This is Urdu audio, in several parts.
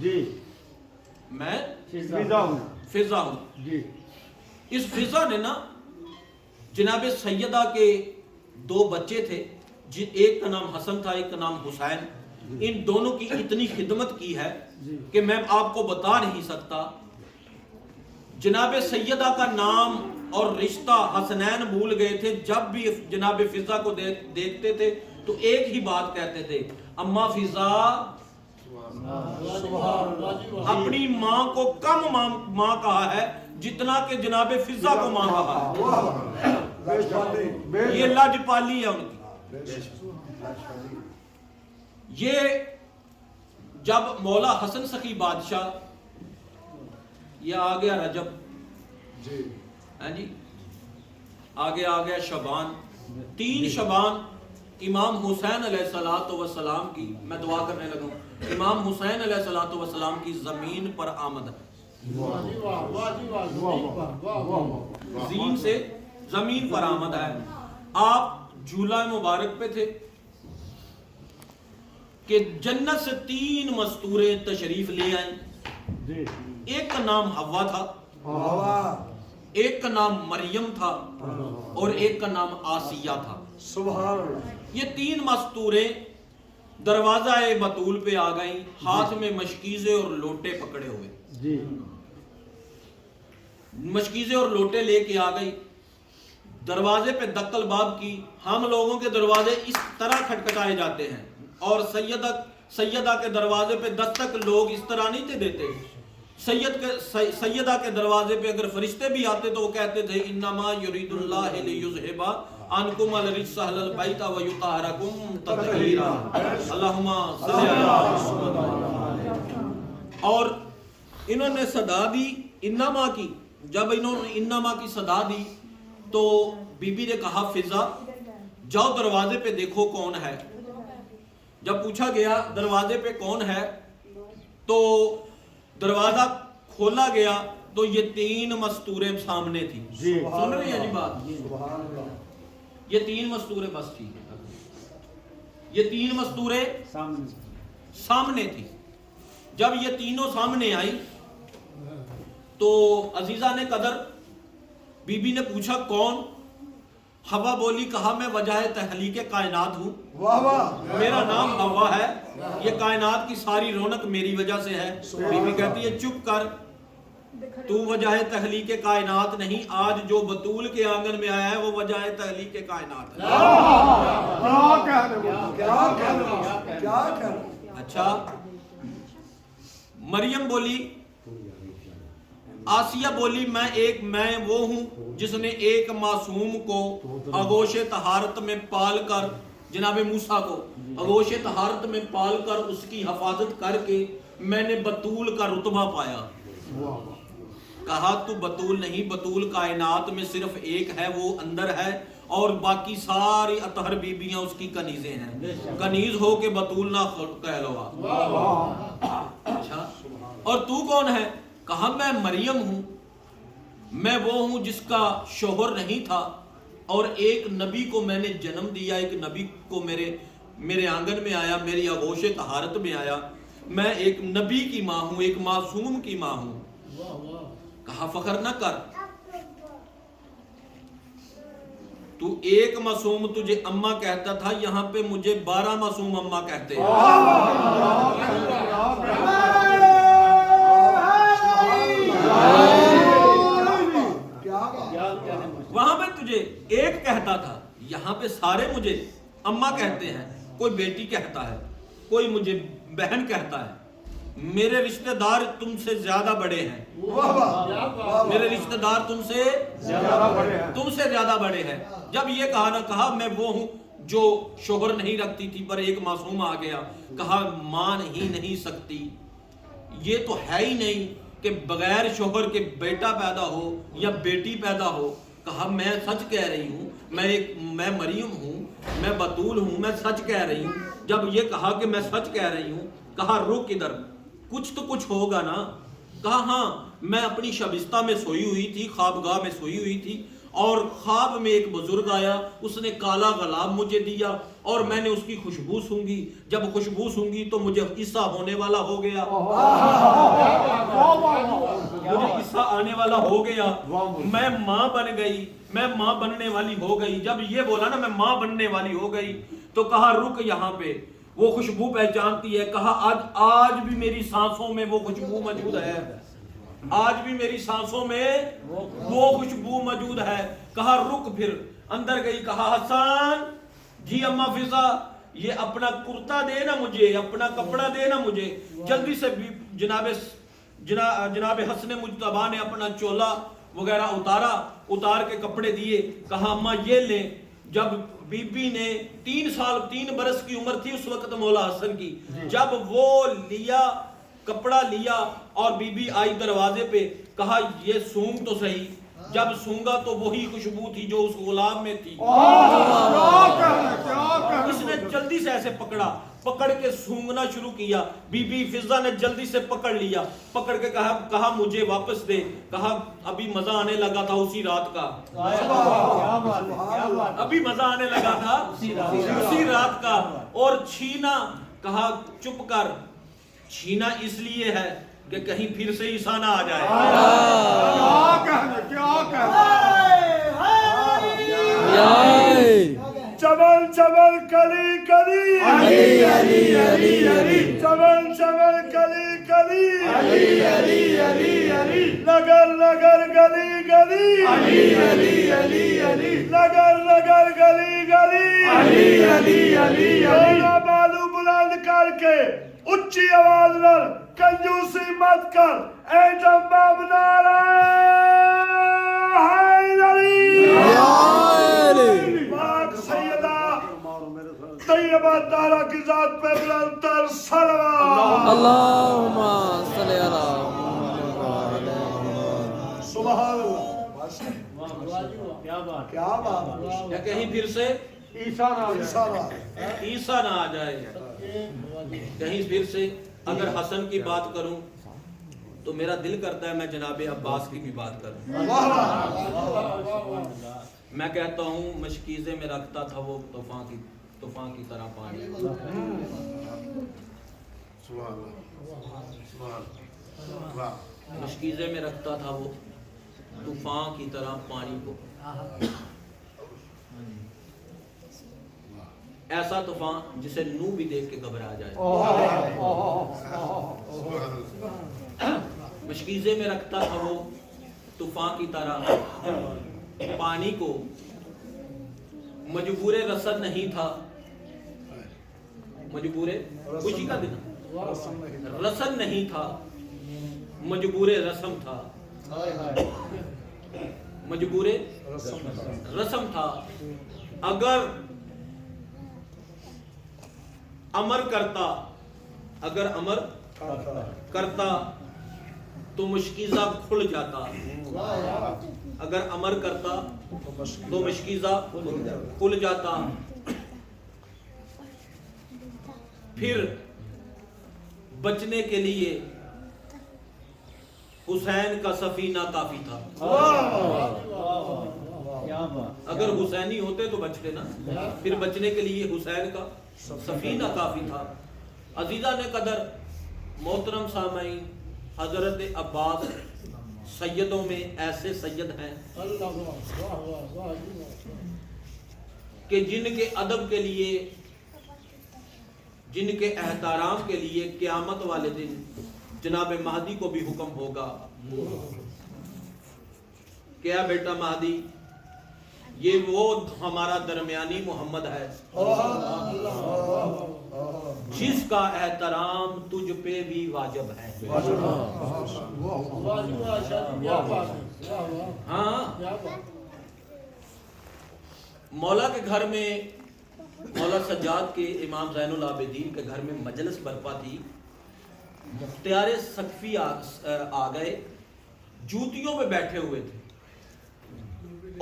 جی میں فضا ہوں فضا ہوں. جی اس فضا نے نا جناب سیدہ کے 2 بچے تھے، ایک کا نام حسن تھا، ایک کا نام حسین. ان دونوں کی اتنی خدمت کی ہے کہ میں آپ کو بتا نہیں سکتا. جناب سیدہ کا نام اور رشتہ حسنین بھول گئے تھے. جب بھی جناب فضا کو دیکھتے تھے تو ایک ہی بات کہتے تھے، اما فضا اپنی ماں کو کم ماں کہا ہے جتنا کہ جناب فضا کو ماں کہا ہے. یہ لاجپالی ہے ان کی. یہ جب مولا حسن سخی بادشاہ، یہ آ گیا رجب، ہاں جی، آگے آ گیا شعبان. 3 شعبان امام حسین علیہ السلام کی، میں دعا کرنے لگا ہوں، امام حسین علیہ السلام کی زمین پر آمد ہے. زین سے زمین پر آمد ہے. آپ جھولا مبارک پہ تھے کہ جنت سے 3 مستوریں تشریف لے آئیں. ایک کا نام حوا تھا، ایک کا نام مریم تھا، اور ایک کا نام آسیہ تھا. سبحان اللہ. یہ 3 مستوریں دروازہ بطول پہ آ گئیں، ہاتھ میں مشکیزے اور لوٹے پکڑے ہوئے. جی مشکیزے اور لوٹے لے کے آ گئی. دروازے پہ دقل باب کی. ہم لوگوں کے دروازے اس طرح کھٹکھٹائے جاتے ہیں، اور سیدہ کے دروازے پہ دستک لوگ اس طرح نہیں تھے دیتے. سیدہ کے دروازے پہ اگر فرشتے بھی آتے تو وہ کہتے تھے انما یرید اللہ لیذھب عنکم الرجس اہل البیت ویطہرکم تطہیرا. اللہم صلی علی. اور انہوں نے صدا دی انما کی. جب انہوں نے انما کی صدا دی تو بی بی نے کہا فضا جاؤ دروازے پہ دیکھو کون ہے. جب پوچھا گیا دروازے پہ کون ہے تو دروازہ کھولا گیا تو یہ 3 مستوریں سامنے تھی. سن رہے ہیں جی بات؟ یہ 3 مستوریں بس تھی. یہ 3 مستوریں سامنے تھی. جب یہ تینوں سامنے آئی تو عزیزہ نے قدر بی بی نے پوچھا کون؟ حوا بولی کہا میں وجہ تخلیق کائنات ہوں. میرا نام حوا ہے. یہ کائنات کی ساری رونق میری وجہ سے ہے. بی بی کہتی ہے چپ کر، تو وجہ تخلیق کائنات نہیں. آج جو بطول کے آنگن میں آیا ہے وہ وجہ تخلیق کائنات ہے. اچھا. مریم بولی، آسیہ بولی میں وہ ہوں جس نے ایک معصوم کو آغوش طہارت میں پال کر، جناب موسیٰ کو آغوش طہارت میں پال کر اس کی حفاظت کر کے میں نے بطول کا رتبہ پایا. کہا تو بطول نہیں، بطول کائنات میں صرف ایک ہے، وہ اندر ہے، اور باقی ساری اطہر بیبیاں اس کی کنیزیں ہیں. کنیز ہو کے بطول نہ کہلوا. اچھا، اور تو کون ہے؟ کہا میں مریم ہوں. میں وہ ہوں جس کا شوہر نہیں تھا اور ایک نبی کو میں نے جنم دیا. ایک نبی کو میرے آنگن میں آیا، میری آغوش طہارت میں آیا. میں ایک نبی کی ماں ہوں، ایک معصوم کی ماں ہوں. کہا فخر نہ کر، تو ایک معصوم تجھے اماں کہتا تھا، یہاں پہ مجھے 12 معصوم اماں کہتے ہیں. وہاں پہ تجھے ایک کہتا تھا، یہاں پہ سارے مجھے اماں کہتے ہیں. کوئی بیٹی کہتا ہے، کوئی مجھے بہن کہتا ہے. میرے رشتہ دار تم سے زیادہ بڑے ہیں. میرے رشتہ دار تم سے زیادہ بڑے ہیں. جب یہ کہا نہ کہا میں وہ ہوں جو شوہر نہیں رکھتی تھی، پر ایک معصوم آ گیا. کہا مان ہی نہیں سکتی، یہ تو ہے ہی نہیں کہ بغیر شوہر کے بیٹا پیدا ہو یا بیٹی پیدا ہو. کہا میں سچ کہہ رہی ہوں، میں مریم ہوں، میں بطول ہوں، میں سچ کہہ رہی ہوں. جب یہ کہا کہ میں سچ کہہ رہی ہوں، کہا رک ادھر، کچھ تو کچھ ہوگا نا. کہا ہاں، میں اپنی شبستہ میں سوئی ہوئی تھی، خوابگاہ میں سوئی ہوئی تھی، اور خواب میں ایک بزرگ آیا, اس نے کالا غلاب مجھے دیا اور میں نے اس کی خوشبو سونگھی. جب خوشبو سونگھی تو مجھے عیسیٰ ہونے والا ہو گیا, مجھے عیسیٰ آنے والا ہو گیا, میں ماں بن گئی, میں ماں بننے والی ہو گئی. جب یہ بولا نا میں ماں بننے والی ہو گئی تو کہا رک یہاں پہ, وہ خوشبو پہچانتی ہے. کہا آج بھی میری سانسوں میں وہ خوشبو موجود ہے, آج بھی میری سانسوں میں وہ خوشبو موجود ہے. کہا رک, پھر اندر گئی. کہا حسن, جی اماں فضا, یہ اپنا کرتا دے نا مجھے, اپنا کپڑا دے نا مجھے. جلدی سے جناب حسن مجتبیٰ نے اپنا چولا وغیرہ اتار کے کپڑے دیے. کہا اماں یہ لیں. جب بی بی نے 3 برس کی عمر تھی اس وقت مولا حسن کی, جب وہ کپڑا لیا اور بی بی آئی دروازے پہ, کہا یہ سونگ تو صحیح. جب سونگا تو وہی خوشبو تھی جو اس غلام میں تھی. اس نے جلدی سے ایسے پکڑ کے سونگنا شروع کیا. بی بی فضا نے جلدی سے پکڑ لیا, پکڑ کے کہا مجھے واپس دے. کہا ابھی مزہ آنے لگا تھا اسی رات کا, ابھی مزہ آنے لگا تھا اسی رات کا. اور چھینا, کہا چپ کر, چھینا اس لیے ہے کہ کہیں پھر سے عیسیٰ نہ آ جائے. چمن چمن کلی کلی علی علی علی علی, چمن چمن کلی کلی علی علی علی علی, نگر نگر گلی گلی علی علی علی علی, نگر نگر گلی گلی علی علی علی علی. بالو بلند کر کے اچھی آواز نال کنجوسی مت کر, اے جناب نعرہ حیدری, پاک سیدہ طیبہ تارا کی ذات پہ بلند تر صلوات. اللہم صلی علی محمد. سبحان اللہ, کیا بات, یا کہیں پھر سے عیسیٰ نہ آ جائے. کہیں پھر سے اگر حسن کی بات کروں تو میرا دل کرتا ہے میں جناب عباس کی بھی بات کروں. میں کہتا ہوں مشکیزے میں رکھتا تھا وہ طوفان کی طرح پانی. مشکیزے میں رکھتا تھا وہ طوفان کی طرح پانی کو. ایسا طوفان جسے نو بھی دیکھ کے گھبرا جائے. مشکیزے میں رکھتا تھا وہ طوفان کی طرح پانی کو. مجبور رسد نہیں تھا, مجبور خوشی کا دن رسد نہیں تھا, مجبور رسم تھا, مجبور رسم تھا. اگر امر کرتا تو مشکیزہ کھل جاتا, اگر امر کرتا تو مشکیزہ کھل جاتا. پھر بچنے کے لیے حسین کا سفینہ کافی تھا. اگر حسینی ہوتے تو بچتے نا, پھر بچنے کے لیے حسین کا سفینہ کافی تھا. عزیزہ نے قدر محترم سامعین, حضرت عباس سیدوں میں ایسے سید ہیں کہ جن کے ادب کے لیے, جن کے احترام کے لیے قیامت والے دن جناب مہدی کو بھی حکم ہوگا کیا بیٹا مہدی یہ وہ ہمارا درمیانی محمد ہے جس کا احترام تجھ پہ بھی واجب ہے. ہاں, مولا کے گھر میں, مولا سجاد کے امام زین العابدین کے گھر میں مجلس برپا تھی. مختار سقفی آ گئے, جوتیوں پہ بیٹھے ہوئے تھے,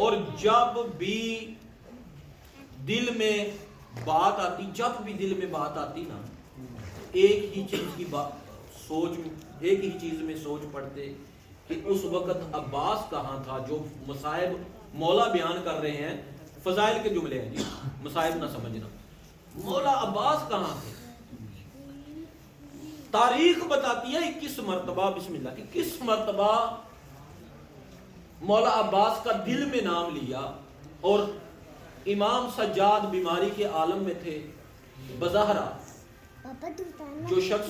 اور جب بھی دل میں بات آتی, جب بھی دل میں بات آتی نا, ایک ہی چیز کی سوچ, ایک ہی چیز میں سوچ پڑتے کہ اس وقت عباس کہاں تھا جو مصائب مولا بیان کر رہے ہیں، فضائل کے جملے ہیں جی، مصائب نہ سمجھنا. مولا عباس کہاں تھے؟ تاریخ بتاتی ہے 21 مرتبہ، بسم اللہ، 21 مرتبہ مولا عباس کا دل میں نام لیا. اور امام سجاد بیماری کے عالم میں تھے. بظاہرہ جو شخص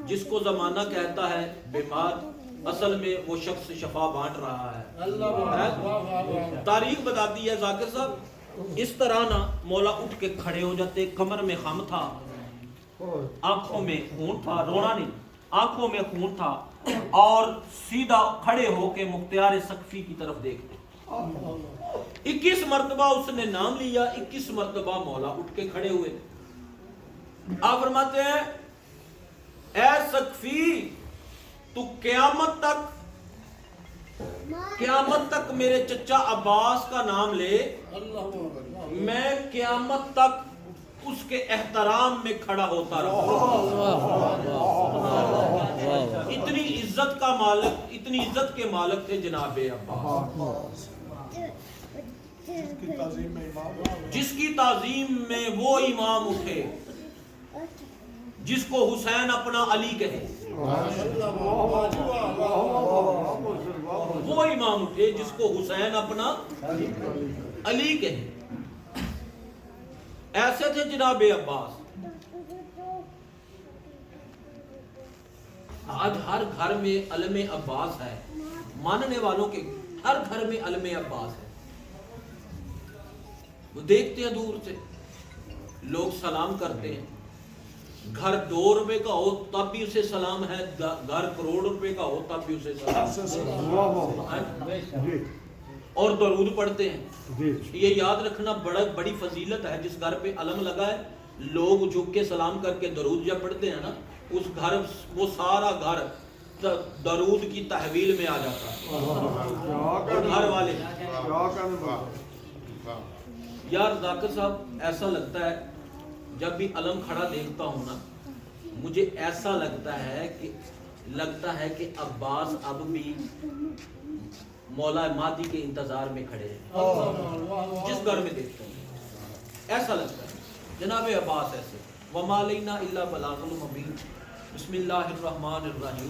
جس کو زمانہ کہتا ہے بیمار، اصل میں وہ شخص شفا بانٹ رہا ہے. تاریخ بتاتی ہے ذاکر صاحب، اس طرح نہ مولا اٹھ کے کھڑے ہو جاتے، کمر میں خم تھا، آنکھوں میں خون تھا، رونا نہیں، آنکھوں میں خون تھا، اور سیدھا کھڑے ہو کے مختار سقفی کی طرف دیکھتے. 21 مرتبہ اس نے نام لیا، 21 مرتبہ مولا اٹھ کے کھڑے ہوئے. آپ فرماتے ہیں اے سقفی تو قیامت تک میرے چچا عباس کا نام لے، میں قیامت تک اس کے احترام میں کھڑا ہوتا رہا. اتنی عزت کا مالک، اتنی عزت کے مالک تھے جناب عباس، جس کی تعظیم میں وہ امام اٹھے جس کو حسین اپنا علی کہے. وہ امام اٹھے جس کو حسین اپنا علی کہے. ایسے تھے جناب عباس. آج ہر گھر میں علم عباس ہے، ماننے والوں کے ہر گھر میں علم عباس ہے. وہ دیکھتے ہیں دور سے، لوگ سلام کرتے ہیں. گھر 2 روپے کا ہو تب بھی اسے سلام ہے، گھر کروڑ روپے کا ہو تب بھی اسے سلام ہے. اور درود پڑھتے ہیں. یہ یاد رکھنا بڑی فضیلت ہے. جس گھر پہ علم لگا ہے، لوگ جھک کے سلام کر کے درود جب پڑھتے ہیں نا، اس گھر وہ سارا گھر درود کی تحویل میں آ جاتا ہے. گھر والے یار ذاکر صاحب، ایسا لگتا ہے جب بھی علم کھڑا دیکھتا ہوں نا، مجھے ایسا لگتا ہے کہ عباس اب بھی مولا مہدی کے انتظار میں کھڑے ہیں. جس گھر میں دیکھتا ہوں ایسا لگتا ہے جناب عباس ایسے. وَمَا عَلَيْنَا إِلَّا بَلَاغُ الْمُبِينُ. بسم اللہ الرحمن الرحیم.